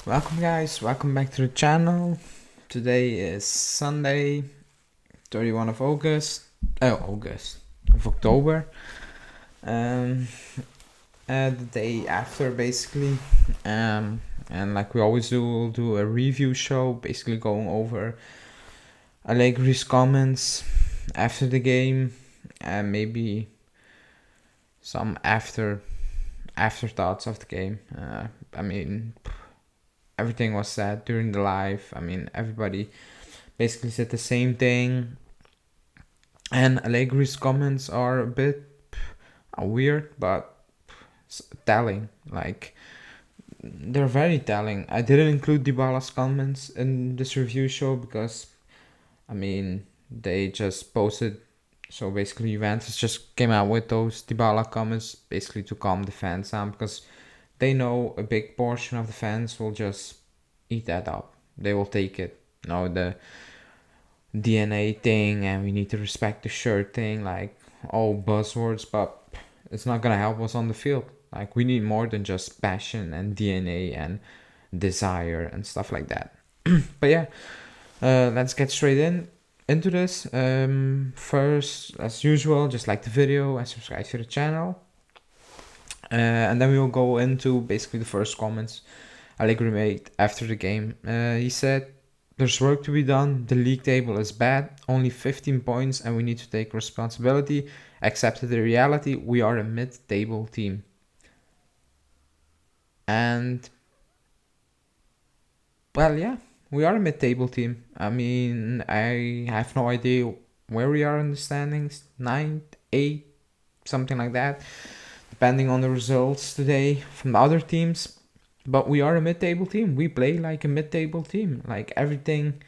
Welcome guys, welcome back to the channel. Today is Sunday, 31 of October. Um, the day after basically. And like we always do, we'll do a review show, basically going over Allegri's comments after the game and maybe some afterthoughts of the game. Everything was said during the live. Everybody basically said the same thing. And Allegri's comments are a bit weird, but telling. Like, they're very telling. I didn't include Dybala's comments in this review show because, they just posted. So basically, Juventus just came out with those Dybala comments basically to calm the fans down because they know a big portion of the fans will just eat that up. They will take it. The DNA thing and we need to respect the shirt thing, like all buzzwords, but it's not gonna help us on the field. Like we need more than just passion and DNA and desire and stuff like that. But yeah, let's get straight into this. First, as usual, just like the video and subscribe to the channel. And then we will go into basically the first comments Allegri made after the game. He said, "There's work to be done. The league table is bad. Only 15 points and we need to take responsibility. Accept the reality. We are a mid-table team." And, well, yeah, we are a mid-table team. I have no idea where we are in the standings. 9th, 8th, something like that. Depending on the results today from the other teams. But we are a mid-table team. We play like a mid-table team. Like everything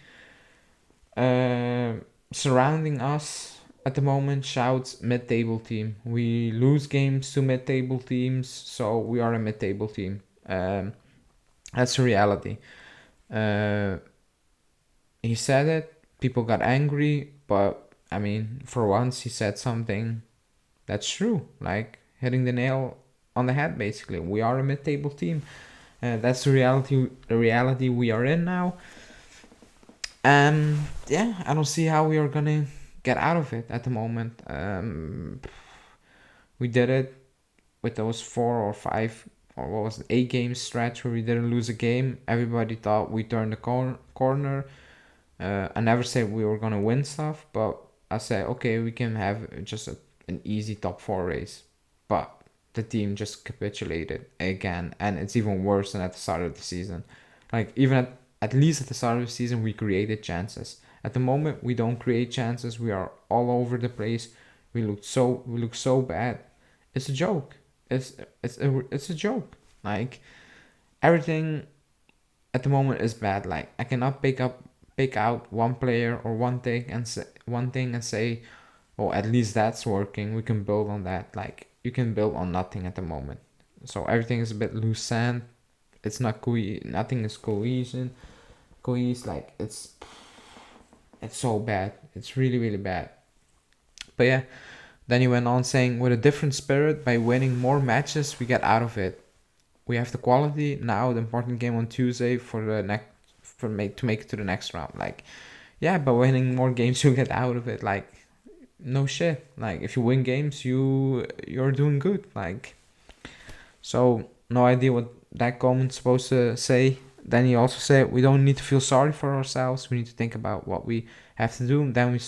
surrounding us at the moment shouts mid-table team. We lose games to mid-table teams, so we are a mid-table team. That's the reality. He said it. People got angry, but for once he said something that's true. Like hitting the nail on the head. Basically, we are a mid-table team. That's the reality we are in now. Yeah, I don't see how we are gonna get out of it at the moment. We did it with those 8 game stretch where we didn't lose a game. Everybody thought we turned the corner. I never said we were gonna win stuff, but I said, okay, we can have just an easy top 4 race. But the team just capitulated again, and it's even worse than at the start of the season. Like even at least at the start of the season, we created chances. At the moment, we don't create chances. We are all over the place. We look so bad. It's a joke. It's a joke. Like everything at the moment is bad. Like I cannot pick out one player or one thing and say, oh, at least that's working. We can build on that. Like you can build on nothing at the moment. So everything is a bit loose sand. It's not nothing is cohesion. Like it's so bad. It's really bad. But yeah, then he went on saying, with a different spirit, by winning more matches, we get out of it. We have the quality now. The important game on Tuesday to make it to the next round. Like, yeah, by winning more games, you get out of it. Like, no shit. Like, if you win games, you're doing good. Like, so no idea what that comment's supposed to say. Then he also said, we don't need to feel sorry for ourselves. We need to think about what we have to do. Then we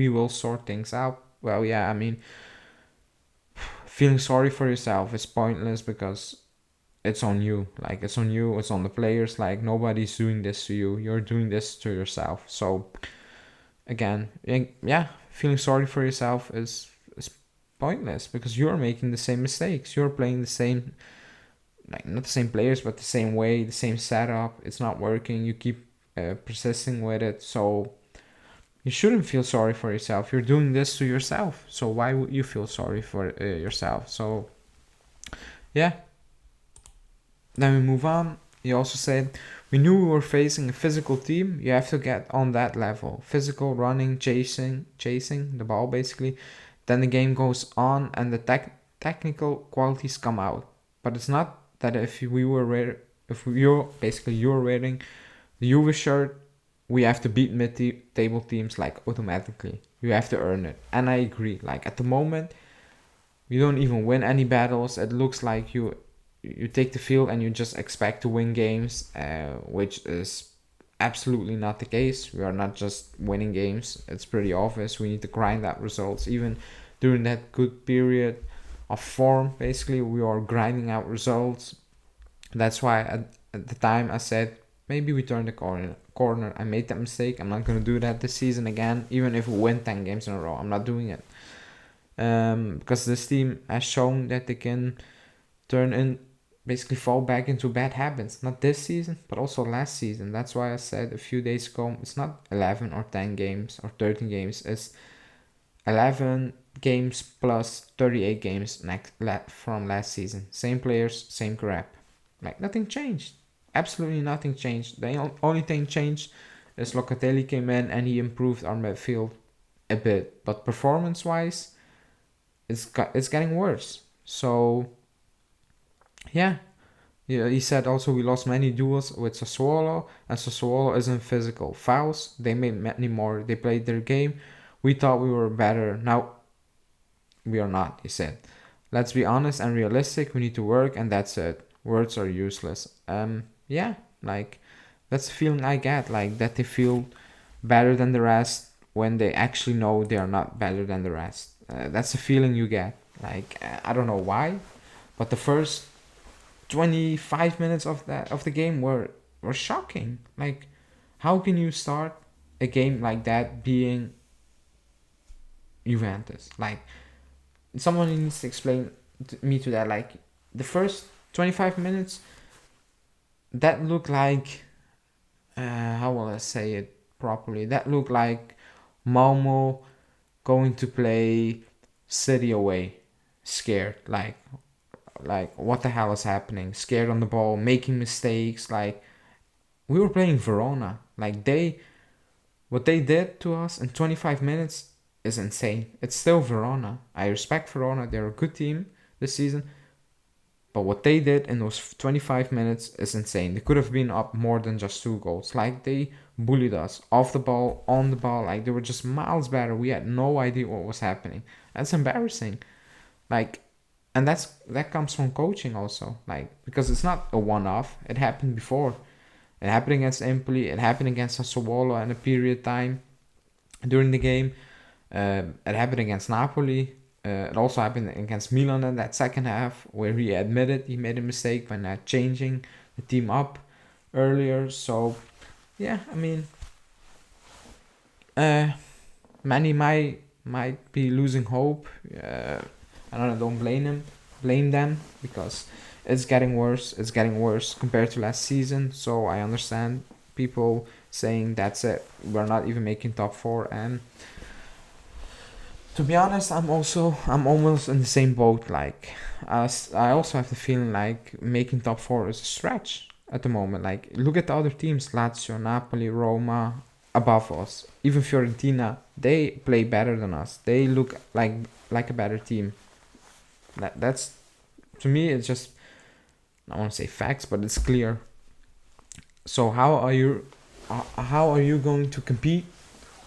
will sort things out. Well, yeah, feeling sorry for yourself is pointless because it's on you. Like it's on you. It's on the players. Like nobody's doing this to you. You're doing this to yourself. So again, yeah, feeling sorry for yourself is pointless because you're making the same mistakes. You're playing the same, like not the same players, but the same way, the same setup. It's not working. You keep persisting with it. So you shouldn't feel sorry for yourself. You're doing this to yourself. So why would you feel sorry for yourself? So yeah. Then we move on. He also said, we knew we were facing a physical team. You have to get on that level. Physical, running, chasing the ball basically. Then the game goes on and the technical qualities come out. But it's not that if we were if you're wearing the Juve shirt, we have to beat mid-table teams like automatically. You have to earn it, and I agree. Like at the moment, you don't even win any battles. It looks like you take the field and you just expect to win games, which is absolutely not the case. We are not just winning games. It's pretty obvious. We need to grind out results. Even during that good period of form, basically, we are grinding out results. That's why at the time I said maybe we turn the corner. I made that mistake. I'm not gonna do that this season again. Even if we win 10 games in a row, I'm not doing it. Because this team has shown that they can turn in, basically fall back into bad habits. Not this season, but also last season. That's why I said a few days ago, it's not 11 or 10 games or 13 games. It's 11 games plus 38 games from last season. Same players, same crap. Like nothing changed. Absolutely nothing changed. The only thing changed is Locatelli came in and he improved our midfield a bit. But performance-wise, it's getting worse. So yeah, he said also we lost many duels with Sassuolo, and Sassuolo isn't physical. Fouls, they made many more. They played their game. We thought we were better. Now we are not, he said. Let's be honest and realistic. We need to work, and that's it. Words are useless. Yeah, like that's the feeling I get. Like that they feel better than the rest when they actually know they are not better than the rest. That's the feeling you get. Like I don't know why, but the first 25 minutes of the game were shocking. Like, how can you start a game like that being Juventus? Like, someone needs to explain me to that. Like, the first 25 minutes, that looked like how will I say it properly? That looked like Malmo going to play City away, scared. Like what the hell is happening? Scared on the ball, making mistakes. Like we were playing Verona. Like what they did to us in 25 minutes is insane. It's still Verona. I respect Verona. They're a good team this season. But what they did in those 25 minutes is insane. They could have been up more than just 2 goals. Like they bullied us off the ball, on the ball. Like they were just miles better. We had no idea what was happening. That's embarrassing. Like, and that comes from coaching also. Like because it's not a one-off. It happened before. It happened against Empoli. It happened against Sassuolo in a period time during the game. It happened against Napoli. It also happened against Milan in that second half, where he admitted he made a mistake by not changing the team up earlier. So, yeah, I mean, many might be losing hope. I don't blame them because it's getting worse. It's getting worse compared to last season. So I understand people saying that's it. We're not even making top four, and to be honest, I'm almost in the same boat. Like, I also have the feeling like making top four is a stretch at the moment. Like, look at the other teams: Lazio, Napoli, Roma, above us. Even Fiorentina, they play better than us. They look like a better team. That's to me. It's just I want to say facts, but it's clear. So how are you going to compete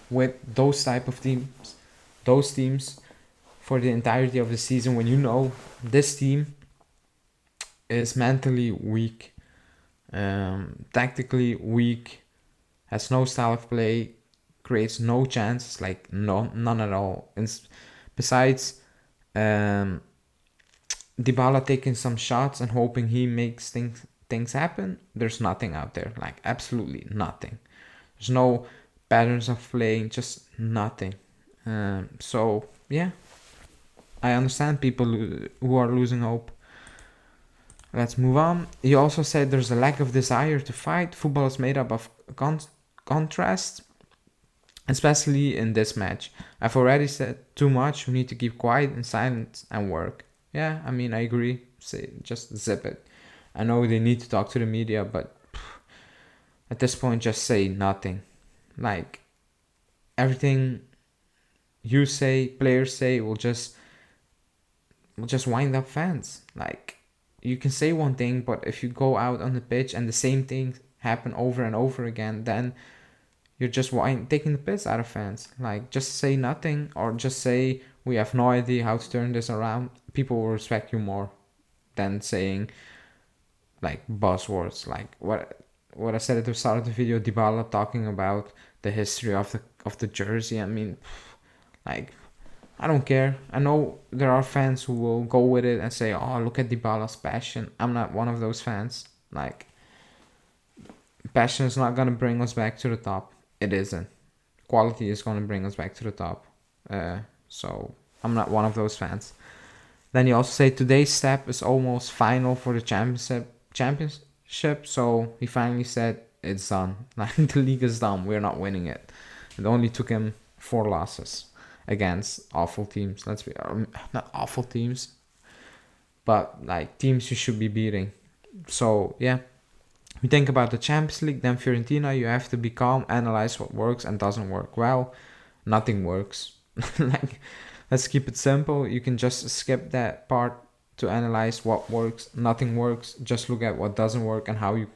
with those type of teams? Those teams for the entirety of the season when you know this team is mentally weak, tactically weak, has no style of play, creates no chances, like none at all. And besides Dybala taking some shots and hoping he makes things happen, there's nothing out there, like absolutely nothing. There's no patterns of playing, just nothing. So yeah, I understand people who are losing hope. Let's move on. He also said there's a lack of desire to fight. Football is made up of contrast, especially in this match. I've already said too much. We need to keep quiet and silent and work. Yeah, I mean, I agree. Say, just zip it. I know they need to talk to the media, but at this point, just say nothing. Like, everything you say, players say, will just wind up fans. Like, you can say one thing, but if you go out on the pitch and the same thing happen over and over again, then you're just taking the piss out of fans. Like, just say nothing, or just say we have no idea how to turn this around. People will respect you more than saying like buzzwords, like what I said at the start of the video. Dybala talking about the history of the jersey. I mean, like, I don't care. I know there are fans who will go with it and say, "Oh, look at Dybala's passion." I'm not one of those fans. Like, passion is not gonna bring us back to the top. It isn't. Quality is gonna bring us back to the top. So I'm not one of those fans. Then you also say today's step is almost final for the championship. So he finally said it's done. Like, the league is done. We're not winning it. It only took him 4 losses against awful teams. Let's be not awful teams, but like teams you should be beating. So yeah, we think about the Champions League. Then Fiorentina, you have to be calm, analyze what works and doesn't work. Well, nothing works. Like, let's keep it simple. You can just skip that part to analyze what works. Nothing works. Just look at what doesn't work and how you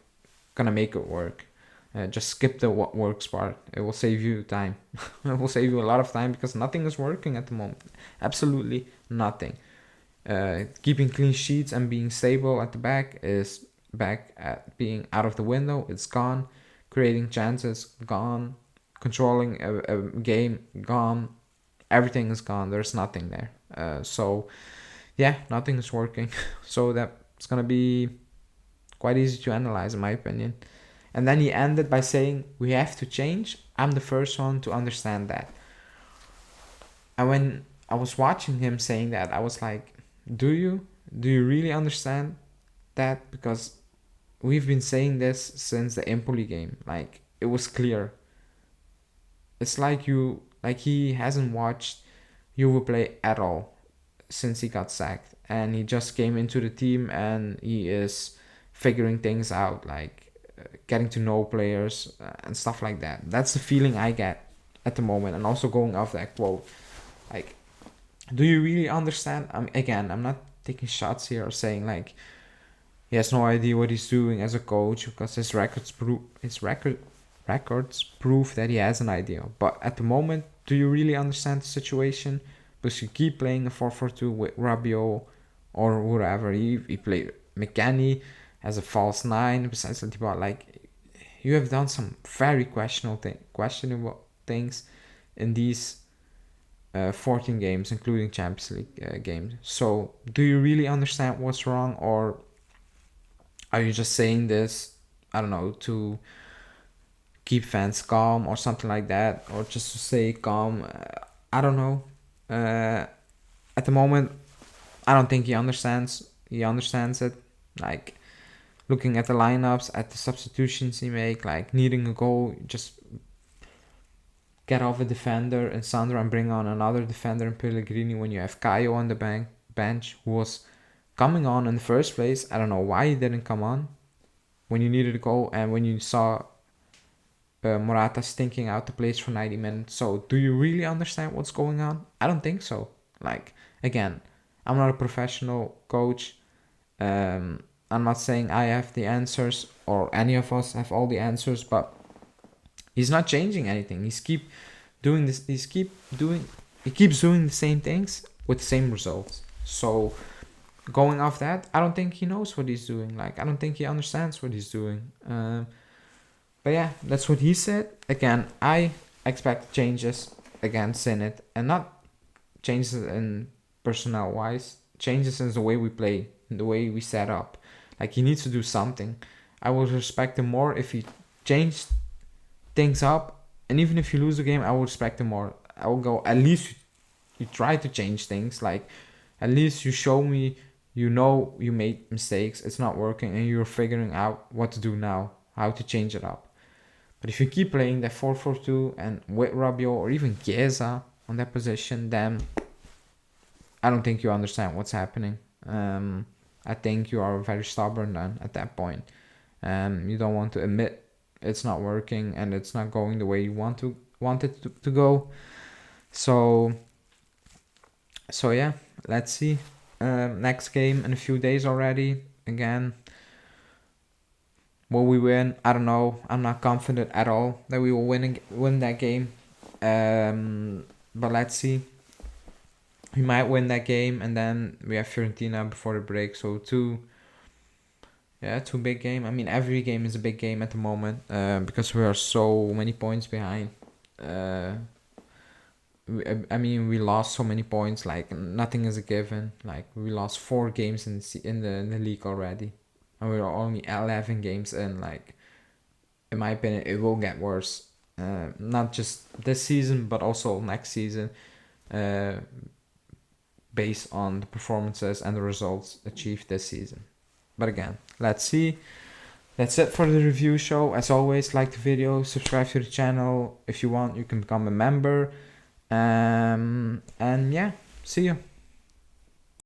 gonna make it work. Just skip the what works part. It will save you time. It will save you a lot of time because nothing is working at the moment. Absolutely nothing. Keeping clean sheets and being stable at the back is back at being out of the window. It's gone. Creating chances, gone. Controlling a game, gone. Everything is gone. There's nothing there. So yeah, nothing is working. So that's gonna be quite easy to analyze, in my opinion. And then he ended by saying, "We have to change. I'm the first one to understand that." And when I was watching him saying that, I was like, do you? Do you really understand that? Because we've been saying this since the Empoli game. Like, it was clear. It's like he hasn't watched Juve play at all since he got sacked. And he just came into the team and he is figuring things out, like getting to know players and stuff like that. That's the feeling I get at the moment. And also going off that quote, like, do you really understand? Again, I'm not taking shots here or saying like he has no idea what he's doing as a coach, because his records prove that he has an idea. But at the moment, do you really understand the situation? Because you keep playing a 4-4-2 with Rabiot or whoever. He played McKennie as a false 9 besides Dybala. Like, you have done some very questionable things in these 14 games, including Champions League games. So, do you really understand what's wrong, or are you just saying this, I don't know, to keep fans calm or something like that, or just to say calm? I don't know. At the moment, I don't think he understands. He understands it. Like, looking at the lineups, at the substitutions he make, like needing a goal, just get off a defender in Sandro and bring on another defender in Pellegrini when you have Caio on the bench, who was coming on in the first place. I don't know why he didn't come on when you needed a goal and when you saw Morata stinking out the place for 90 minutes. So do you really understand what's going on? I don't think so. Like, again, I'm not a professional coach. I'm not saying I have the answers or any of us have all the answers, but he's not changing anything. He keeps doing the same things with the same results. So going off that, I don't think he knows what he's doing. Like, I don't think he understands what he's doing. But yeah, that's what he said. Again, I expect changes against Zenit, and not changes in personnel wise, changes in the way we play, in the way we set up. Like, he needs to do something. I would respect him more if he changed things up, and even if you lose the game, I will respect him more. I will go, at least you try to change things. Like, at least you show me, you know, you made mistakes, it's not working, and you're figuring out what to do now, how to change it up. But if you keep playing that 4-4-2 and with Rabiot or even Chiesa on that position, then I don't think you understand what's happening. I think you are very stubborn then at that point. You don't want to admit it's not working and it's not going the way you want it to go. So yeah, let's see. Next game in a few days already. again. Will we win? I don't know. I'm not confident at all that we will win that game. But let's see. We might win that game, and then we have Fiorentina before the break. So two big game. I mean, every game is a big game at the moment, because we are so many points behind. I mean, we lost so many points. Like nothing is a given. Like we lost 4 games in the league already, and we're only 11 games in. Like, in my opinion, it will get worse. Not just this season, but also next season. Based on the performances and the results achieved this season. But again, let's see. That's it for the review show. As always, like the video, subscribe to the channel. If you want, you can become a member. And yeah, see you.